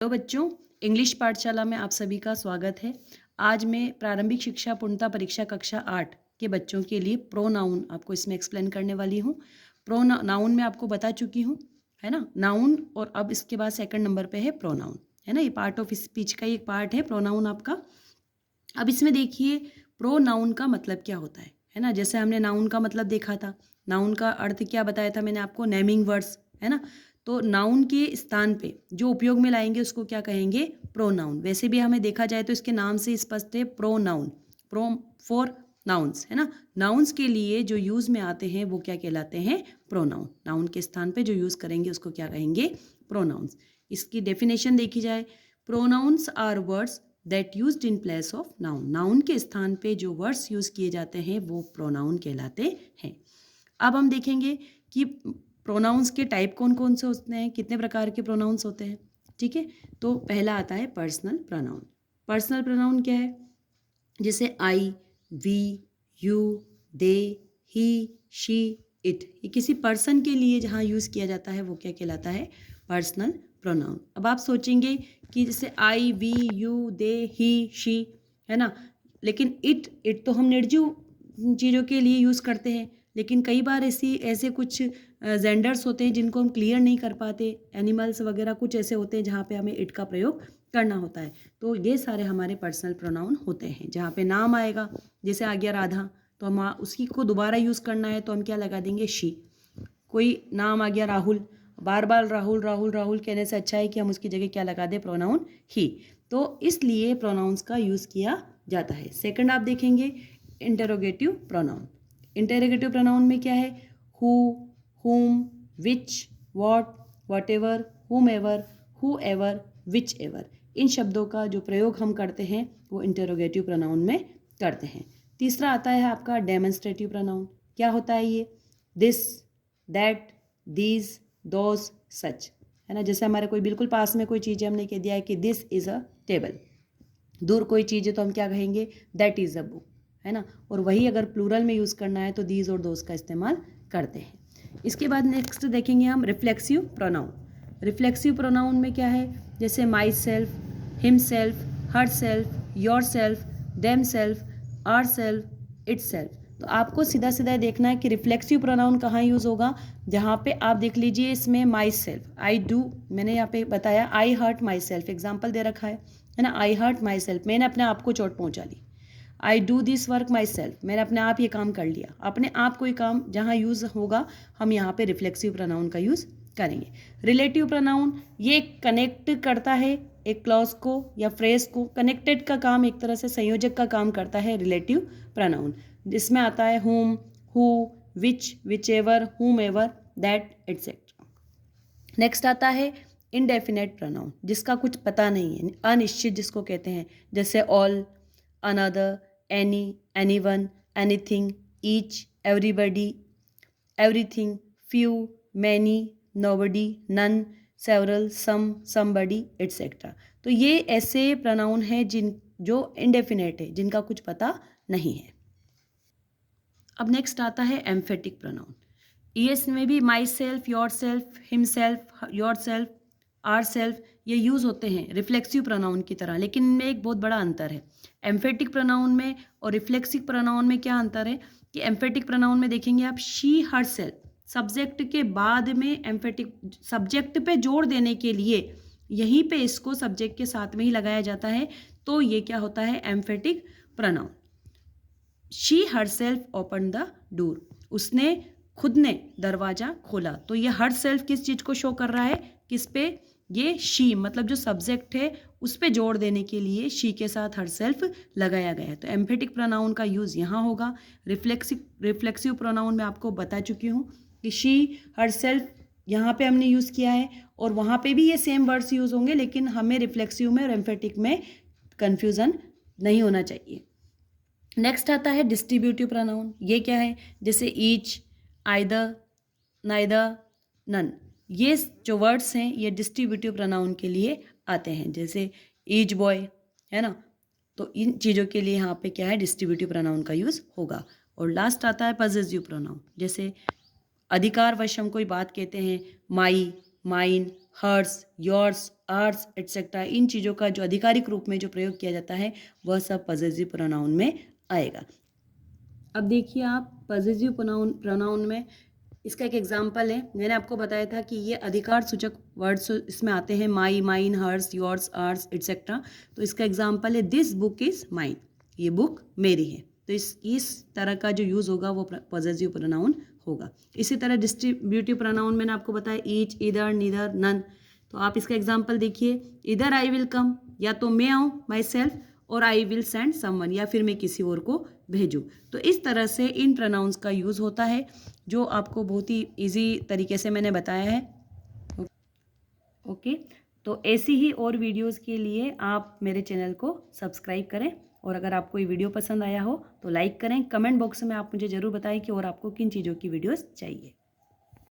Hello बच्चों, English पाठशाला में आप सभी का स्वागत है। आज मैं प्रारंभिक शिक्षा पूर्णता परीक्षा कक्षा 8 के बच्चों के लिए प्रोनाउन आपको इसमें एक्सप्लेन करने वाली हूँ। प्रोनाउन मैं आपको बता चुकी हूँ, है ना, नाउन। और अब इसके बाद सेकंड नंबर पे है प्रोनाउन, है ना। ये पार्ट ऑफ स्पीच का ही एक पार्ट है प्रोनाउन आपका। अब इसमें देखिए प्रोनाउन का मतलब क्या होता है ना। जैसे हमने नाउन का मतलब देखा था, नाउन का अर्थ क्या बताया था मैंने आपको, नेमिंग वर्ड्स, है ना। तो नाउन के स्थान पे जो उपयोग में लाएंगे उसको क्या कहेंगे, प्रोनाउन। वैसे भी हमें देखा जाए तो इसके नाम से स्पष्ट है, प्रोनाउन, प्रो फॉर नाउन्स, है ना। नाउन्स के लिए जो यूज में आते हैं वो क्या कहलाते हैं, प्रोनाउन। नाउन के स्थान पे जो यूज करेंगे उसको क्या कहेंगे, प्रोनाउंस। इसकी डेफिनेशन देखी जाए, pronouns are words that used in place of noun. Noun के स्थान पे जो वर्ड्स यूज किए जाते हैं वो प्रोनाउन कहलाते हैं। अब हम देखेंगे कि प्रोनाउंस के टाइप कौन कौन से होते हैं, कितने प्रकार के प्रोनाउंस होते हैं। ठीक है, तो पहला आता है पर्सनल प्रोनाउन। पर्सनल प्रोनाउन क्या है, जैसे I, we, you, they, he, she, it. ये किसी पर्सन के लिए जहाँ यूज़ किया जाता है वो क्या कहलाता है, पर्सनल प्रोनाउन। अब आप सोचेंगे कि जैसे I, we, you, they, he, she, है ना, लेकिन इट तो हम निर्जीव चीज़ों के लिए यूज़ करते हैं। लेकिन कई बार ऐसे कुछ जेंडर्स होते हैं जिनको हम क्लियर नहीं कर पाते, एनिमल्स वगैरह कुछ ऐसे होते हैं जहाँ पे हमें इट का प्रयोग करना होता है। तो ये सारे हमारे पर्सनल प्रोनाउन होते हैं। जहाँ पे नाम आएगा, जैसे आ गया राधा, तो हम उसी को दोबारा यूज़ करना है तो हम क्या लगा देंगे, शी। कोई नाम आ गया राहुल, बार बार राहुल राहुल राहुल कहने से अच्छा है कि हम उसकी जगह क्या लगा दें, प्रोनाउन ही। तो इसलिए प्रोनाउंस का यूज़ किया जाता है। सेकंड आप देखेंगे इंटेरोगेटिव प्रोनाउन। इंटेरोगेटिव प्रोनाउन में क्या है, who, whom, which, what, whatever, whomever, whoever, whichever। इन शब्दों का जो प्रयोग हम करते हैं वो इंटेरोगेटिव प्रोनाउन में करते हैं। तीसरा आता है आपका डेमोन्स्ट्रेटिव प्रोनाउन। क्या होता है ये, दिस, दैट, दीज, दोज, सच, है ना। जैसे हमारे कोई बिल्कुल पास में कोई चीज़ है, हमने कह दिया है कि दिस इज़ अ टेबल। दूर कोई चीज़ है तो हम क्या कहेंगे, दैट इज़ अ बुक, है ना। और वही अगर प्लूरल में यूज़ करना है तो दीज और दोज का इस्तेमाल करते हैं। इसके बाद नेक्स्ट देखेंगे हम रिफ्लेक्सिव प्रोनाउन। रिफ्लेक्सिव प्रोनाउन में क्या है, जैसे myself, himself, herself, yourself, themself, ourself, itself. तो आपको सीधा सीधा देखना है कि रिफ्लेक्सिव प्रोनाउन कहाँ यूज़ होगा। जहाँ पे आप देख लीजिए इसमें माई सेल्फ, आई डू, मैंने यहाँ पे बताया आई हर्ट माई सेल्फ, एग्जाम्पल दे रखा है ना। आई हर्ट माई सेल्फ, मैंने अपने आप को चोट पहुँचा ली। I do this work myself, मैंने अपने आप ये काम कर लिया। अपने आप कोई काम जहाँ यूज़ होगा हम यहाँ पे रिफ्लेक्सिव प्रोनाउन का यूज़ करेंगे। रिलेटिव प्रोनाउन ये कनेक्ट करता है एक क्लॉज को या फ्रेज को, कनेक्टेड का काम, एक तरह से संयोजक का काम करता है रिलेटिव प्रोनाउन। जिसमें आता है whom, who, which, whichever, whomever, that, etc। Next आता है इनडेफिनेट प्रोनाउन, जिसका कुछ पता नहीं है, अनिश्चित जिसको कहते हैं, जैसे all, another, any, anyone, anything, each, everybody, everything, few, many, nobody, none, several, some, somebody, etcetera. तो ये ऐसे प्रोनाउन हैं जो इनडेफिनेट है, जिनका कुछ पता नहीं है। अब नेक्स्ट आता है एम्फेटिक प्रोनाउन। ईएस में भी myself, yourself, himself, yourself, ourself, ये यूज़ होते हैं रिफ्लेक्सिव प्रोनाउन की तरह, लेकिन इनमें एक बहुत बड़ा अंतर है। एम्फेटिक प्रोनाउन में और रिफ्लेक्सिव प्रोनाउन में क्या अंतर है कि एम्फेटिक प्रोनाउन में देखेंगे आप, शी, हर सेल्फ, सब्जेक्ट के बाद में एम्फेटिक, सब्जेक्ट पे जोड़ देने के लिए यहीं पे इसको सब्जेक्ट के साथ में ही लगाया जाता है। तो ये क्या होता है, emphatic pronoun. She her self open the door, उसने खुद ने दरवाजा खोला। तो ये हर सेल्फ किस चीज़ को शो कर रहा है, किस पे, ये शी, मतलब जो सब्जेक्ट है उस पे जोड़ देने के लिए शी के साथ हर सेल्फ लगाया गया है। तो एम्फेटिक प्रोनाउन का यूज़ यहाँ होगा। रिफ्लेक्सिव प्रोनाउन में आपको बता चुकी हूँ कि शी, हर सेल्फ यहाँ पे हमने यूज़ किया है, और वहाँ पे भी ये सेम वर्ड्स यूज़ होंगे, लेकिन हमें रिफ्लेक्सिव में और एम्फेटिक में कन्फ्यूज़न नहीं होना चाहिए। नेक्स्ट आता है डिस्ट्रीब्यूटिव प्रोनाउन। ये क्या है, जैसे ईच, आइदर, नाइदर, नन। ये जो वर्ड्स हैं ये डिस्ट्रीब्यूटिव प्रोनाउन के लिए आते हैं, जैसे ईच बॉय, है ना। तो इन चीज़ों के लिए यहाँ पे क्या है, डिस्ट्रीब्यूटिव प्रोनाउन का यूज़ होगा। और लास्ट आता है पॉसेसिव प्रोनाउन। जैसे अधिकारवश हम कोई बात कहते हैं, my, mine, hers, yours, ours etcetera, इन चीज़ों का जो आधिकारिक रूप में जो प्रयोग किया जाता है वह सब पजेसिव प्रोनाउन में आएगा। अब देखिए आप पजेसिव प्रोनाउन में इसका एक एग्जाम्पल है। मैंने आपको बताया था कि ये अधिकार सूचक वर्ड्स इसमें आते हैं, my, mine, hers, yours, ours etcetera. तो इसका एग्जाम्पल है दिस बुक इज़ माइन, ये बुक मेरी है। तो इस तरह का जो यूज़ होगा वो पॉजिटिव प्रोनाउन होगा। इसी तरह डिस्ट्रीब्यूटिव प्रोनाउन मैंने आपको बताया ईच, इधर, नीदर, नन। तो आप इसका एग्जाम्पल देखिए, इधर आई विल कम, या तो मैं आऊँ माई सेल्फ, और आई विल सेंड समवन, या फिर मैं किसी और को भेजूँ। तो इस तरह से इन प्रोनाउंस का यूज़ होता है, जो आपको बहुत ही इजी तरीके से मैंने बताया है। ओके, तो ऐसी ही और वीडियोस के लिए आप मेरे चैनल को सब्सक्राइब करें, और अगर आपको ये वीडियो पसंद आया हो तो लाइक करें। कमेंट बॉक्स में आप मुझे ज़रूर बताएं कि और आपको किन चीज़ों की वीडियोस चाहिए।